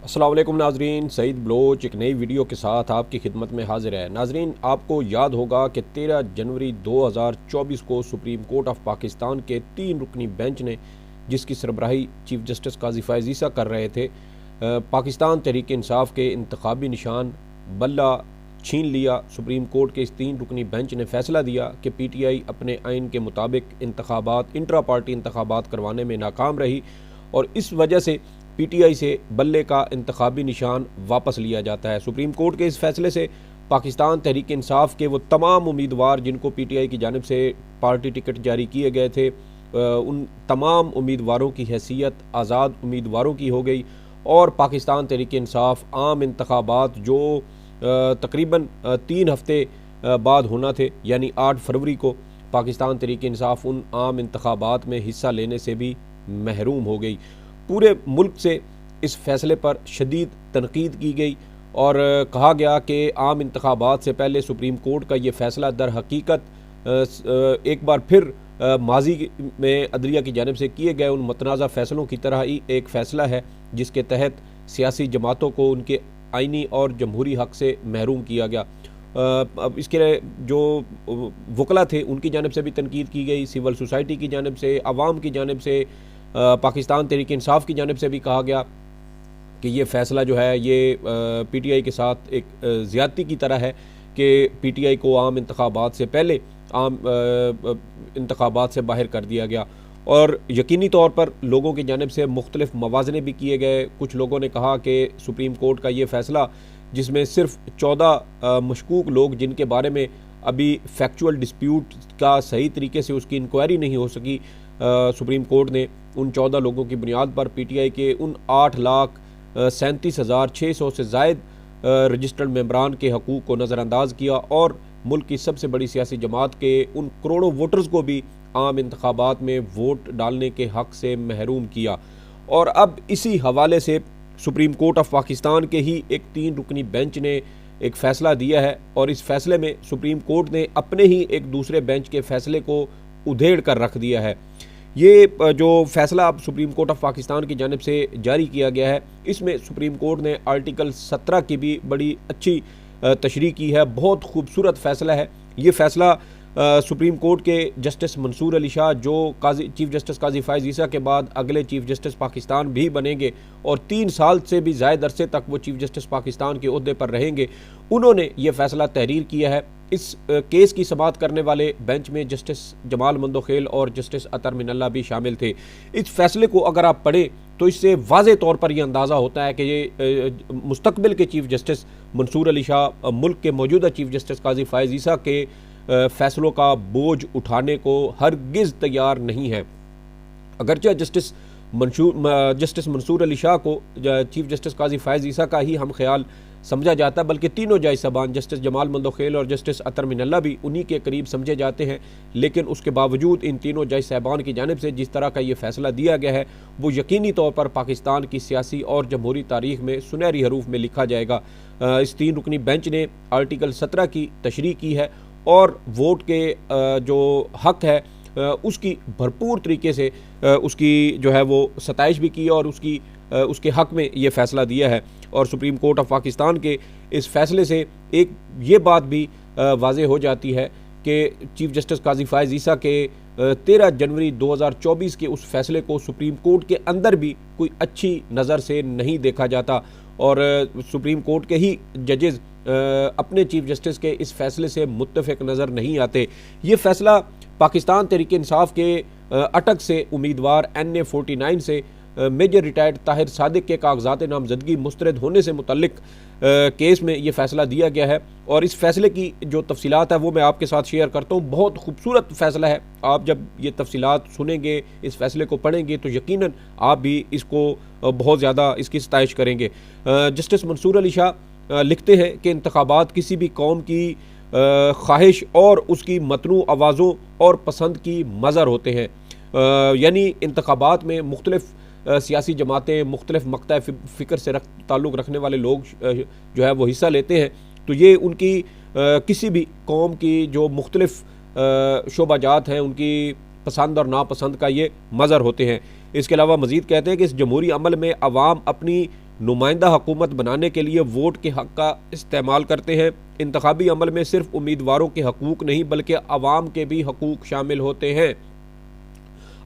अस्सलाम वालेकुम नाजरीन, सईद बलोच एक नई वीडियो के साथ आपकी खिदमत में हाजिर है। नाजरीन, आपको याद होगा कि 13 जनवरी 2024 को सुप्रीम कोर्ट ऑफ पाकिस्तान के 3 रुकनी बेंच ने, जिसकी सरबराही चीफ जस्टिस काजी फ़ाइज़ ईसा कर रहे थे, पाकिस्तान तहरीक इंसाफ के इंतखाबी निशान बल्ला छीन लिया। सुप्रीम कोर्ट के इस 3 रुकनी बेंच ने फैसला दिया कि PTI अपने आइन के मुताबिक इंतखाबात इंट्रा पार्टी इंतखाबात करवाने में नाकाम रही और इस वजह से PTI से बल्ले का इंतखाबी निशान वापस लिया जाता है। सुप्रीम कोर्ट के इस फैसले से पाकिस्तान तहरीक इंसाफ के वो तमाम उम्मीदवार जिनको PTI की जानिब से पार्टी टिकट जारी किए गए थे, उन तमाम उम्मीदवारों की हैसियत आज़ाद उम्मीदवारों की हो गई और पाकिस्तान तहरीक इंसाफ आम इंतखाबात जो तकरीबन 3 हफ्ते बाद होना थे, यानी 8 फरवरी को, पाकिस्तान तहरीक इंसाफ उन आम इंतखाबात में हिस्सा लेने से भी महरूम हो गई। पूरे मुल्क से इस फैसले पर शदीद तनकीद की गई और कहा गया कि आम इंतखाबात से पहले सुप्रीम कोर्ट का ये फ़ैसला दर हकीकत एक बार फिर माजी में अदलिया की जानिब से किए गए उन मतनाज़ा फ़ैसलों की तरह ही एक फ़ैसला है जिसके तहत सियासी जमातों को उनके आइनी और जमहूरी हक़ से महरूम किया गया। अब इसके जो वकला थे उनकी जानिब से भी तनकीद की गई, सिविल सोसाइटी की जानिब से, आवाम की जानिब से, पाकिस्तान तहरीक इंसाफ की जानिब से भी कहा गया कि ये फ़ैसला जो है ये PTI के साथ एक ज़्यादती की तरह है कि PTI को आम इंतखाबात से पहले आम इंतखाबात से बाहर कर दिया गया और यकीनी तौर पर लोगों की जानिब से मुख्तलिफ मवाज़ने भी किए गए। कुछ लोगों ने कहा कि सुप्रीम कोर्ट का ये फ़ैसला, जिसमें सिर्फ 14 मशकूक लोग जिनके बारे में अभी फैक्चुअल डिस्प्यूट का सही तरीके से उसकी इंक्वायरी नहीं हो सकी, सुप्रीम कोर्ट ने उन 14 लोगों की बुनियाद पर PTI के उन 8,37,600 से ज़ायद रजिस्टर्ड मेंबरान के हकूक़ को नज़रअंदाज किया और मुल्क की सबसे बड़ी सियासी जमात के उन करोड़ों वोटर्स को भी आम इंतखाबात में वोट डालने के हक़ से महरूम किया। और अब इसी हवाले से सुप्रीम कोर्ट ऑफ पाकिस्तान के ही एक 3 रुकनी बेंच ने एक फ़ैसला दिया है और इस फैसले में सुप्रीम कोर्ट ने अपने ही एक दूसरे बेंच के फ़ैसले को उधेड़ कर रख दिया है। ये जो फ़ैसला अब सुप्रीम कोर्ट ऑफ पाकिस्तान की जानिब से जारी किया गया है, इसमें सुप्रीम कोर्ट ने आर्टिकल 17 की भी बड़ी अच्छी तशरीह की है। बहुत खूबसूरत फ़ैसला है ये फ़ैसला। सुप्रीम कोर्ट के जस्टिस मंसूर अली शाह, जो चीफ़ जस्टिस काजी फ़ाइज़ ईसा के बाद अगले चीफ़ जस्टिस पाकिस्तान भी बनेंगे और 3 साल से भी ज़ायद अरसे तक वो चीफ़ जस्टिस पाकिस्तान के ओहदे पर रहेंगे, उन्होंने ये फ़ैसला तहरीर किया है। इस केस की समाअत करने वाले बेंच में जस्टिस जमाल मंदोखेल और जस्टिस अतर मिनल्ला भी शामिल थे। इस फैसले को अगर आप पढ़ें तो इससे वाज़े तौर पर यह अंदाज़ा होता है कि ये मुस्तकबिल के चीफ़ जस्टिस मंसूर अली शाह मुल्क के मौजूदा चीफ़ जस्टिस काजी फ़ाइज़ ईसा के फ़ैसलों का बोझ उठाने को हरगिज़ तैयार नहीं है। अगरचे जस्टिस मंसूर अली शाह को चीफ़ जस्टिस काजी फ़ाइज़ ईसा का ही हम ख्याल समझा जाता है, बल्कि तीनों जज साहबान जस्टिस जमाल मंदोखेल और जस्टिस अतर मिनल्ला भी उन्हीं के करीब समझे जाते हैं। लेकिन उसके बावजूद इन तीनों जज साहबान की जानिब से जिस तरह का ये फ़ैसला दिया गया है वो यकीनी तौर पर पाकिस्तान की सियासी और जमहूरी तारीख़ में सुनहरी हरूफ में लिखा जाएगा। इस 3 रुकनी बेंच ने आर्टिकल 17 की तशरीह की है और वोट के जो हक़ है उसकी भरपूर तरीके से उसकी जो है वो सताइश भी की और उसके हक़ में ये फ़ैसला दिया है। और सुप्रीम कोर्ट ऑफ पाकिस्तान के इस फ़ैसले से एक ये बात भी वाज़े हो जाती है कि चीफ़ जस्टिस काजी फ़ाइज़ ईसा के 13 जनवरी 2024 के उस फ़ैसले को सुप्रीम कोर्ट के अंदर भी कोई अच्छी नज़र से नहीं देखा जाता और सुप्रीम कोर्ट के ही जजेज़ अपने चीफ़ जस्टिस के इस फ़ैसले से मुत्तफ़िक़ नज़र नहीं आते। ये फ़ैसला पाकिस्तान तहरीक इंसाफ के अटक से उम्मीदवार NA 49 से मेजर रिटायर्ड ताहिर सादिक के कागजात नामजदगी मुस्तरद होने से मुतल्लिक केस में ये फ़ैसला दिया गया है और इस फ़ैसले की जो तफसीलात है वो मैं आपके साथ शेयर करता हूँ। बहुत खूबसूरत फ़ैसला है। आप जब ये तफसीलात सुनेंगे, इस फ़ैसले को पढ़ेंगे तो यकीनन आप भी इसको बहुत ज़्यादा इसकी सताइश करेंगे। जस्टिस मंसूर अली शाह लिखते हैं कि इंतखाबात किसी भी कौम की ख्वाहिश और उसकी मतनू आवाज़ों और पसंद की मज़र होते हैं। यानी इंतखाबात में मुख्तलिफ़ सियासी जमातें, मुख्तलिफ़ मक़ता फ़िक्र से ताल्लुक़ रखने वाले लोग जो है वो हिस्सा लेते हैं, तो ये उनकी किसी भी कौम की जो मुख्तलिफ़ शोबाजात हैं उनकी पसंद और नापसंद का ये मज़र होते हैं। इसके अलावा मज़ीद कहते हैं कि इस जमहूरी अमल में अवाम अपनी नुमाइंदा हुकूमत बनाने के लिए वोट के हक़ का इस्तेमाल करते हैं। इंतखाबी अमल में सिर्फ उम्मीदवारों के हकूक़ नहीं बल्कि अवाम के भी हकूक़ शामिल होते हैं।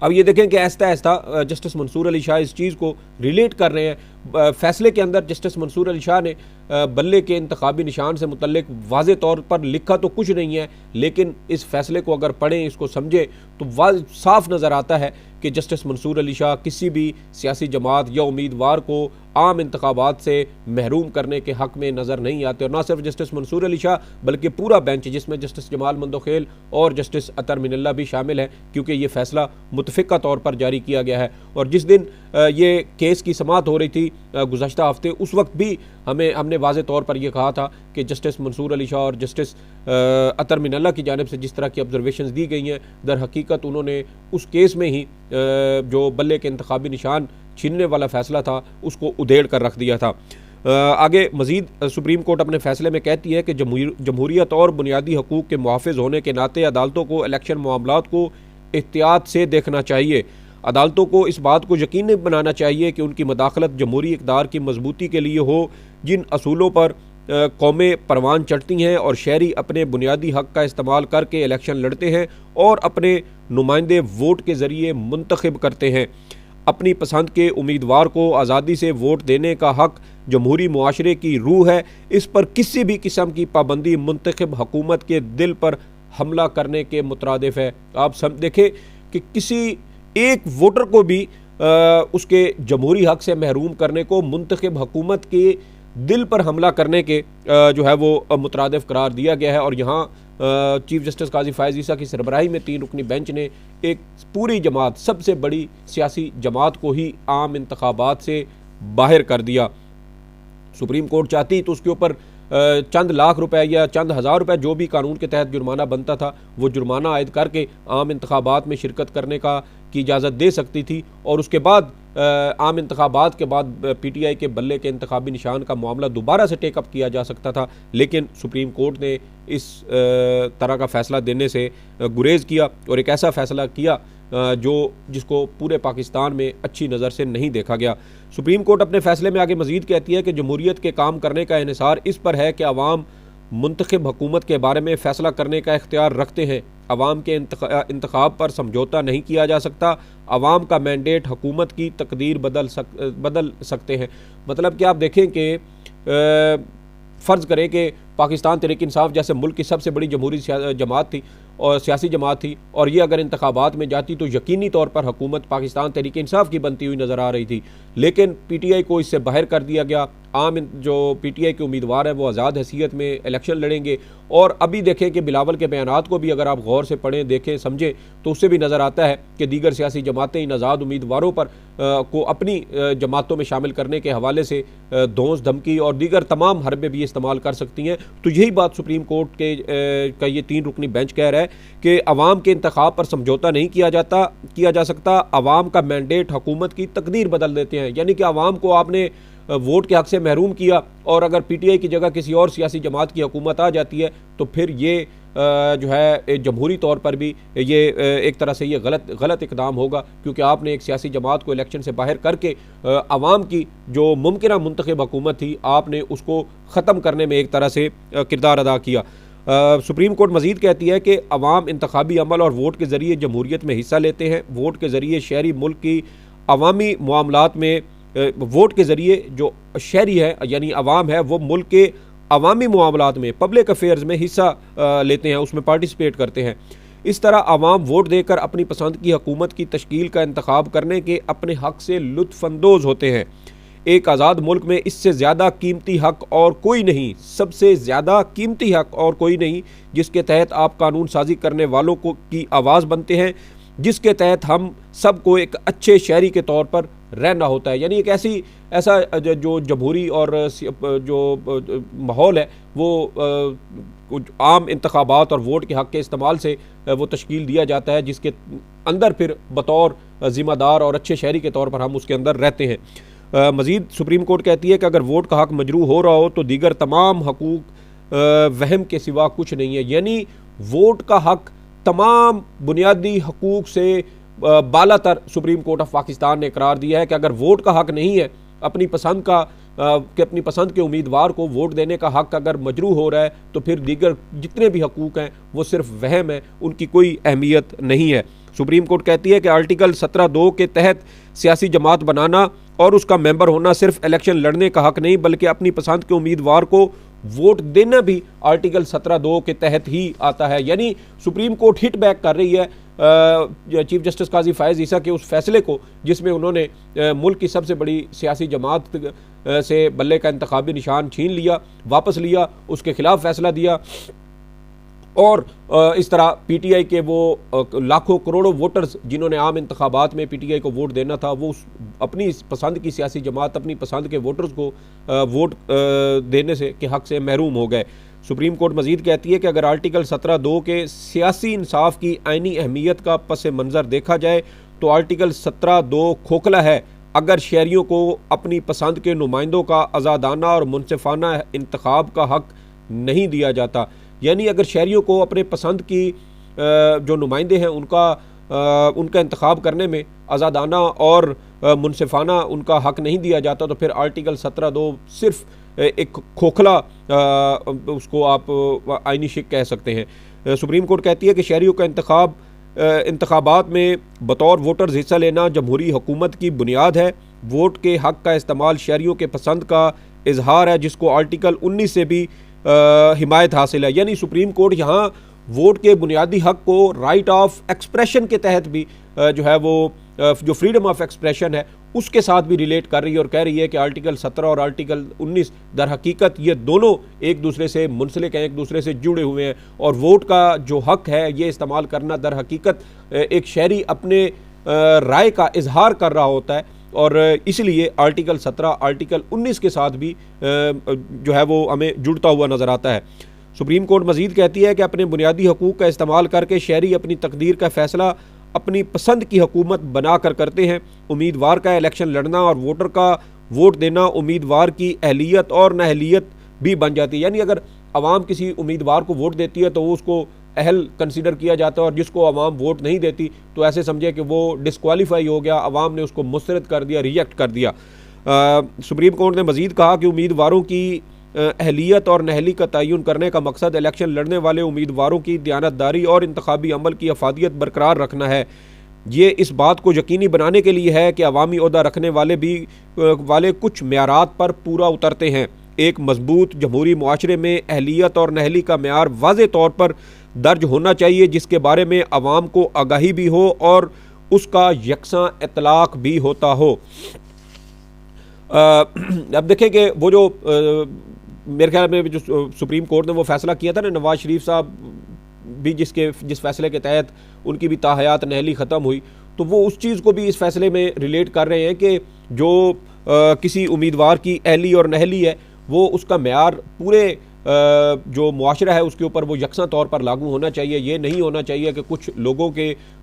अब ये देखें कि आहिस्ता आहिस्ता जस्टिस मंसूर अली शाह इस चीज़ को रिलेट कर रहे हैं। फैसले के अंदर जस्टिस मंसूर अली शाह ने बल्ले के इंतखाबी निशान से मुतल्लिक वाज़े तौर पर लिखा तो कुछ नहीं है, लेकिन इस फैसले को अगर पढ़ें, इसको समझें, तो साफ नज़र आता है कि जस्टिस मंसूर अली शाह किसी भी सियासी जमात या उम्मीदवार को आम इंतखाबात से महरूम करने के हक़ में नज़र नहीं आते। और न सिर्फ जस्टिस मंसूर अली शाह बल्कि पूरा बेंच, जिसमें जस्टिस जमाल मंदोखेल और जस्टिस अतर मिनल्ला भी शामिल हैं, क्योंकि ये फैसला मुतफ़िक़ा तौर पर जारी किया गया है। और जिस दिन ये केस की समाअत हो रही थी गुज़श्ता हफ्ते, उस वक्त भी हमने वाज़े तौर पर यह कहा था कि जस्टिस मंसूर अली शाह और जस्टिस अतर मिनल्ला की जानिब से जिस तरह की ऑब्जर्वेशंस दी गई हैं, दर हकीकत उन्होंने उस केस में ही जो बल्ले के इंतखाबी निशान छीनने वाला फ़ैसला था उसको उधेड़ कर रख दिया था। आगे मज़ीद सुप्रीम कोर्ट अपने फ़ैसले में कहती है कि जमहूरियत और बुनियादी हकूक़ के मुहाफ़िज़ होने के नाते अदालतों को इलेक्शन मामलात को एहतियात से देखना चाहिए। अदालतों को इस बात को यकीनी बनाना चाहिए कि उनकी मदाखलत जमहूरी इक़्तिदार की मजबूती के लिए हो, जिन असूलों पर कौमें परवान चढ़ती हैं और शहरी अपने बुनियादी हक़ का इस्तेमाल करके इलेक्शन लड़ते हैं और अपने नुमाइंदे वोट के ज़रिए मुंतखब करते हैं। अपनी पसंद के उम्मीदवार को आज़ादी से वोट देने का हक़ जमहूरी मुआशरे की रूह है। इस पर किसी भी किस्म की पाबंदी मुंतखब हुकूमत के दिल पर हमला करने के मुतरादिफ है। आप सब देखें कि किसी एक वोटर को भी उसके जमहूरी हक़ से महरूम करने को मुंतखब हुकूमत के दिल पर हमला करने के जो है वो मुतरादिफ करार दिया गया है। और यहाँ चीफ जस्टिस काजी फ़ायज़ ईसा की सरबराही में 3 रुकनी बेंच ने एक पूरी जमात, सबसे बड़ी सियासी जमात को ही आम इंतखाबात से बाहर कर दिया। सुप्रीम कोर्ट चाहती तो उसके ऊपर चंद लाख रुपए या चंद हज़ार रुपए जो भी कानून के तहत जुर्माना बनता था वो जुर्माना आयद करके आम इंतखाबात में शिरकत करने की इजाज़त दे सकती थी। और उसके बाद आम इंतखाबात के बाद PTI के बल्ले के इंतखाबी निशान का मामला दोबारा से टेकअप किया जा सकता था, लेकिन सुप्रीम कोर्ट ने इस तरह का फ़ैसला देने से गुरेज किया और एक ऐसा फ़ैसला किया जिसको पूरे पाकिस्तान में अच्छी नज़र से नहीं देखा गया। सुप्रीम कोर्ट अपने फ़ैसले में आगे मज़ीद कहती है कि जमहूरियत के काम करने का इन्हिसार इस पर है कि अवाम मुंतखब हुकूमत के बारे में फ़ैसला करने का इख्तियार रखते हैं। अवाम के इंतखाब पर समझौता नहीं किया जा सकता। अवाम का मैंडेट हुकूमत की तकदीर बदल सकते हैं। मतलब कि आप देखें कि फ़र्ज़ करें कि पाकिस्तान तहरीक इंसाफ जैसे मुल्क की सबसे बड़ी जमहूरी जमात थी और सियासी जमात थी, और ये अगर इंतखाबात में जाती तो यकीनी तौर पर हुकूमत पाकिस्तान तहरीक इंसाफ की बनती हुई नज़र आ रही थी, लेकिन PTI को इससे बाहर कर दिया गया। आम जो PTI के उम्मीदवार हैं वो आज़ाद हैसियत में इलेक्शन लड़ेंगे। और अभी देखें कि बिलावल के बयानात को भी अगर आप गौर से पढ़ें, देखें, समझें तो उससे भी नज़र आता है कि दीगर सियासी जमातें इन आज़ाद उम्मीदवारों पर को अपनी जमातों में शामिल करने के हवाले से धौंस धमकी और दीगर तमाम हरबे भी इस्तेमाल कर सकती हैं। तो यही बात सुप्रीम कोर्ट का ये 3 रुकनी बेंच कह रहा है कि अवाम के इंतखाब पर समझौता नहीं किया जा सकता। अवाम का मैंडेट हुकूमत की तकदीर बदल देते हैं, यानी कि अवाम को आपने वोट के हक़ से महरूम किया और अगर PTI की जगह किसी और सियासी जमात की हुकूमत आ जाती है तो फिर ये जो है जमहूरी तौर पर भी ये एक तरह से ये गलत इकदाम होगा, क्योंकि आपने एक सियासी जमात को इलेक्शन से बाहर करके अवाम की जो मुमकिन मुंतखब हुकूमत थी आपने उसको ख़त्म करने में एक तरह से किरदार अदा किया। सुप्रीम कोर्ट मज़ीद कहती है कि अवाम इंतखाबी अमल और वोट के ज़रिए जमहूरियत में हिस्सा लेते हैं। वोट के ज़रिए शहरी मुल्क की अवामी मामलात में वोट के ज़रिए जो शहरी है यानी अवाम है वो मुल्क के अवामी मामलात में, पब्लिक अफेयर्स में हिस्सा लेते हैं, उसमें पार्टिसिपेट करते हैं। इस तरह अवाम वोट देकर अपनी पसंद की हुकूमत की तश्कील का इंतखाब करने के अपने हक़ से लुत्फ़अंदोज़ होते हैं। एक आज़ाद मुल्क में इससे ज़्यादा कीमती हक़ और कोई नहीं, सबसे ज़्यादा कीमती हक़ और कोई नहीं, जिसके तहत आप कानून साजी करने वालों की आवाज़ बनते हैं, जिसके तहत हम सबको एक अच्छे शहरी के तौर पर रहना होता है। यानी एक ऐसा जो जमहूरी और जो माहौल है वो आम इंतखाबात और वोट के हक़ के इस्तेमाल से वो तश्कील दिया जाता है, जिसके अंदर फिर बतौर ज़िम्मेदार और अच्छे शहरी के तौर पर हम उसके अंदर रहते हैं। मज़ीद सुप्रीम कोर्ट कहती है कि अगर वोट का हक़ मजरूह हो रहा हो तो दीगर तमाम हकूक़ वहम के सिवा कुछ नहीं है। यानी वोट का हक़ तमाम बुनियादी हकूक़ से बालातर सुप्रीम कोर्ट ऑफ पाकिस्तान ने करार दिया है कि अगर वोट का हक़ नहीं है अपनी पसंद का कि अपनी पसंद के उम्मीदवार को वोट देने का हक अगर मजरू हो रहा है तो फिर दीगर जितने भी हकूक़ हैं वो सिर्फ वहम है, उनकी कोई अहमियत नहीं है। सुप्रीम कोर्ट कहती है कि आर्टिकल 17(2) के तहत सियासी जमात बनाना और उसका मेंबर होना सिर्फ इलेक्शन लड़ने का हक नहीं बल्कि अपनी पसंद के उम्मीदवार को वोट देना भी आर्टिकल 17(2) के तहत ही आता है। यानी सुप्रीम कोर्ट हिट बैक कर रही है चीफ जस्टिस काजी फ़ायज़ ईसा के उस फैसले को जिसमें उन्होंने मुल्क की सबसे बड़ी सियासी जमात से बल्ले का इंतखाबी निशान छीन लिया, वापस लिया, उसके खिलाफ फैसला दिया और इस तरह पीटीआई के वो लाखों करोड़ों वोटर्स जिन्होंने आम इंतखाबात में पीटीआई को वोट देना था वो अपनी पसंद की सियासी जमात, अपनी पसंद के वोटर्स को वोट देने से के हक़ से महरूम हो गए। सुप्रीम कोर्ट मजीद कहती है कि अगर आर्टिकल 17(2) के सियासी इंसाफ की आइनी अहमियत का पस मंज़र देखा जाए तो आर्टिकल 17(2) खोखला है अगर शहरियों को अपनी पसंद के नुमाइंदों का आज़ादाना और मुनसिफाना इंतखाब का हक़ नहीं दिया जाता। यानी अगर शहरियों को अपने पसंद की जो नुमाइंदे हैं उनका इंतखाब करने में आज़ादाना और मुनसिफाना उनका हक़ नहीं दिया जाता तो फिर आर्टिकल 17(2) सिर्फ एक खोखला उसको आप आइनी शिक कह सकते हैं। सुप्रीम कोर्ट कहती है कि शहरियों का इंतखाबात में बतौर वोटर्स हिस्सा लेना जमहूरी हुकूमत की बुनियाद है। वोट के हक़ का इस्तेमाल शहरियों के पसंद का इजहार है जिसको आर्टिकल 19 से भी हिमायत हासिल है। यानी सुप्रीम कोर्ट यहाँ वोट के बुनियादी हक़ को राइट ऑफ एक्सप्रेशन के तहत भी जो है वो जो फ्रीडम ऑफ एक्सप्रेशन है उसके साथ भी रिलेट कर रही है और कह रही है कि आर्टिकल 17 और आर्टिकल 19 दर हकीकत ये दोनों एक दूसरे से मुंसलिक हैं, एक दूसरे से जुड़े हुए हैं और वोट का जो हक़ है ये इस्तेमाल करना दर हकीकत एक शहरी अपने राय का इजहार कर रहा होता है और इसलिए आर्टिकल 17 आर्टिकल 19 के साथ भी जो है वो हमें जुड़ता हुआ नज़र आता है। सुप्रीम कोर्ट मजीद कहती है कि अपने बुनियादी हकूक़ का इस्तेमाल करके शहरी अपनी तकदीर का फ़ैसला अपनी पसंद की हुकूमत बना कर करते हैं। उम्मीदवार का इलेक्शन लड़ना और वोटर का वोट देना उम्मीदवार की अहलियत और नाअहलियत भी बन जाती है। यानी अगर आवाम किसी उम्मीदवार को वोट देती है तो वो उसको अहल कंसीडर किया जाता है और जिसको आवाम वोट नहीं देती तो ऐसे समझे कि वो डिस्क्वालीफाई हो गया, आवाम ने उसको मुस्तरद कर दिया, रिजेक्ट कर दिया। सुप्रीम कोर्ट ने मजीद कहा कि उम्मीदवारों की अहलियत और नहली का तयन करने का मकसद इलेक्शन लड़ने वाले उम्मीदवारों की दयानतदारी और इंतखाबी अमल की अफादियत बरकरार रखना है। ये इस बात को यकीनी बनाने के लिए है कि अवामी ओहदा रखने वाले कुछ म्यारात पर पूरा उतरते हैं। एक मजबूत जमहूरी मुआशरे में अहलियत और नहली का म्यार वाज़े तौर पर दर्ज होना चाहिए जिसके बारे में अवाम को आगाही भी हो और उसका यकसा इतलाक भी होता हो। अब देखें कि वो जो मेरे ख्याल में जो सुप्रीम कोर्ट ने वो फैसला किया था ना, नवाज शरीफ साहब भी जिस फैसले के तहत उनकी भी ताहयात नहली ख़त्म हुई तो वो उस चीज़ को भी इस फैसले में रिलेट कर रहे हैं कि जो किसी उम्मीदवार की अहली और नहली है वो उसका म्यार पूरे जो मुआशरा है उसके ऊपर वो यकसा तौर पर लागू होना चाहिए। ये नहीं होना चाहिए कि कुछ लोगों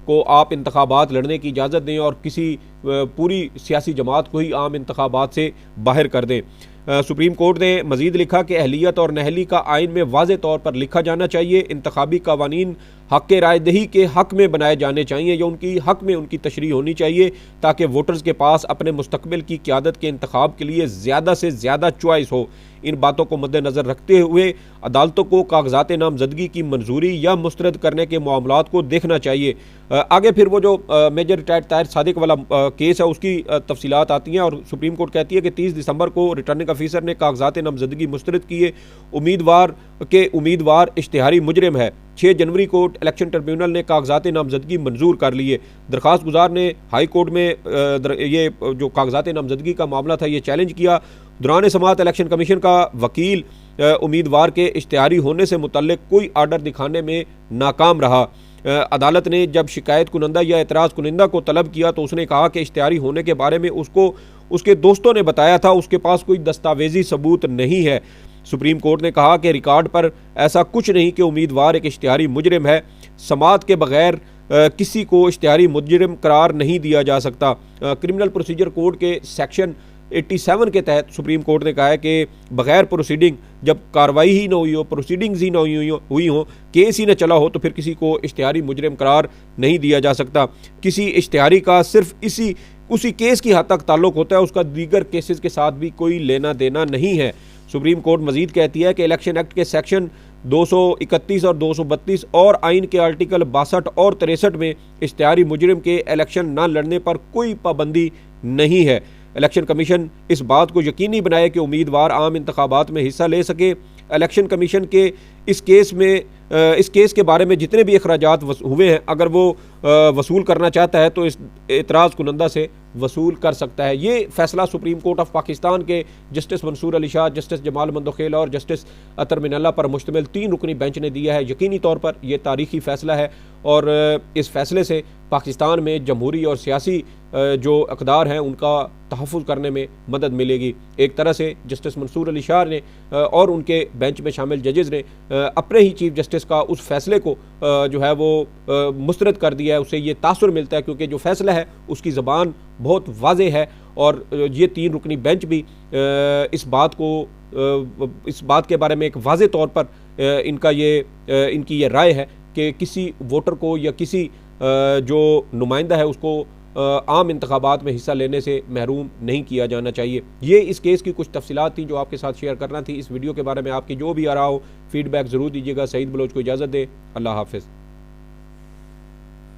को आप इंतखाबात लड़ने की इजाज़त दें और किसी पूरी सियासी जमात को ही आम इंतखाबात से बाहर कर दें। सुप्रीम कोर्ट ने मजीद लिखा कि अहलियत और नहली का आइन में वाज़े तौर पर लिखा जाना चाहिए। इंतखाबी कवानीन हक़ रायदही के हक़ में बनाए जाने चाहिए या उनकी हक़ में उनकी तशरीह होनी चाहिए ताकि वोटर्स के पास अपने मुस्तकबिल की क़यादत के इंतखाब के लिए ज़्यादा से ज़्यादा चॉइस हो। इन बातों को मद्देनज़र रखते हुए अदालतों को कागजात नामजदगी की मंजूरी या मुस्तरद करने के मामलात को देखना चाहिए। आगे फिर वो जो मेजर रिटायर्ड ताहिर सादिक वाला केस है उसकी तफसीलात आती हैं और सुप्रीम कोर्ट कहती है कि 30 दिसंबर को रिटर्निंग अफीसर ने कागजात नामजदगी मुस्तरद किए। उम्मीदवार इश्तिहारी मुजरिम है। 6 जनवरी को इलेक्शन ट्रिब्यूनल ने कागजात नामजदगी मंजूर कर लिए। दरख्वास्त गुजार ने हाई कोर्ट में ये जो कागजात नामजदगी का मामला था ये चैलेंज किया। दौरान समाअत इलेक्शन कमीशन का वकील उम्मीदवार के इश्तिहारी होने से मुतल्लिक कोई आर्डर दिखाने में नाकाम रहा। अदालत ने जब शिकायत कुनंदा या एतराज़ कुनंदा को तलब किया तो उसने कहा कि इश्तिहारी होने के बारे में उसको उसके दोस्तों ने बताया था, उसके पास कोई दस्तावेजी सबूत नहीं है। सुप्रीम कोर्ट ने कहा कि रिकॉर्ड पर ऐसा कुछ नहीं कि उम्मीदवार एक इश्तिहारी मुजरिम है। समाअत के बगैर किसी को इश्तिहारी मुजरिम करार नहीं दिया जा सकता। क्रिमिनल प्रोसीजर कोड के सेक्शन 87 के तहत सुप्रीम कोर्ट ने कहा है कि बगैर प्रोसीडिंग, जब कार्रवाई ही ना हुई हो, प्रोसीडिंग्स ही ना हुई हो, केस ही ना चला हो तो फिर किसी को इश्तिहारी मुजरिम करार नहीं दिया जा सकता। किसी इश्तिहारी का सिर्फ उसी केस की हद तक ताल्लुक होता है, उसका दीगर केसेस के साथ भी कोई लेना देना नहीं है। सुप्रीम कोर्ट मजीद कहती है कि इलेक्शन एक्ट के सेक्शन 231 और 232 और आइन के आर्टिकल 62 और 63 में इश्तिहारी मुजरिम के इलेक्शन न लड़ने पर कोई पाबंदी नहीं है। इलेक्शन कमीशन इस बात को यकीनी बनाए कि उम्मीदवार आम इंतखाबात में हिस्सा ले सके। इलेक्शन कमीशन के इस केस के बारे में जितने भी अखराजात हुए हैं, अगर वो वसूल करना चाहता है तो इस एतराज़ कुनंदा से वसूल कर सकता है। ये फैसला सुप्रीम कोर्ट ऑफ पाकिस्तान के जस्टिस मंसूर अली शाह, जस्टिस जमाल मंदोखेला और जस्टिस अतर मिनल्ला पर मुश्तमिल 3 रुकनी बेंच ने दिया है। यकीनी तौर पर यह तारीखी फ़ैसला है और इस फैसले से पाकिस्तान में जमहूरी और सियासी जो अक़दार हैं उनका तहफ़्फ़ुज़ करने में मदद मिलेगी। एक तरह से जस्टिस मंसूर अली शाह ने और उनके बेंच में शामिल जजेज़ ने अपने ही चीफ जस्टिस का उस फैसले को जो है वो मुस्तरद कर दिया है। उससे ये तासुर मिलता है क्योंकि जो फैसला है उसकी ज़बान बहुत वाज़े है और ये 3 रुकनी बेंच भी इस बात के बारे में एक वाज़े तौर पर इनकी ये राय है कि किसी वोटर को या किसी जो नुमाइंदा है उसको आम इंतखाबात में हिस्सा लेने से महरूम नहीं किया जाना चाहिए। ये इस केस की कुछ तफसीलात थी जो आपके साथ शेयर करना थी। इस वीडियो के बारे में आपकी जो भी आ रहा हो फीडबैक ज़रूर दीजिएगा। सईद बलोच को इजाज़त दे। अल्लाह हाफ़िज़।